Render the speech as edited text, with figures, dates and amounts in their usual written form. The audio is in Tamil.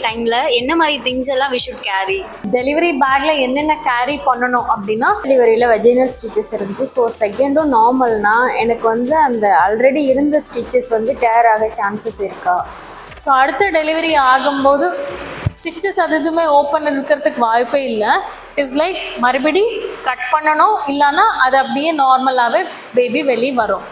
டைமில் என்ன மாதிரி திங்ஸ் எல்லாம் வி ஷுட் கேரி? டெலிவரி பேக்கில் என்னென்ன கேரி பண்ணணும் அப்படின்னா, டெலிவரியில் வெஜினல் ஸ்டிச்சஸ் இருந்துச்சு. ஸோ செகண்டும் நார்மல்னா எனக்கு வந்து அந்த ஆல்ரெடி இருந்த ஸ்டிச்சஸ் வந்து டேர் ஆக சான்சஸ் இருக்கா? ஸோ அடுத்த டெலிவரி ஆகும்போது ஸ்டிச்சஸ் அது எதுவுமே ஓப்பன் இருக்கிறதுக்கு வாய்ப்பே இல்லை. இட்ஸ் லைக் மறுபடி கட் பண்ணணும், இல்லைன்னா அது அப்படியே நார்மலாகவே பேபி வெளியே வரும்.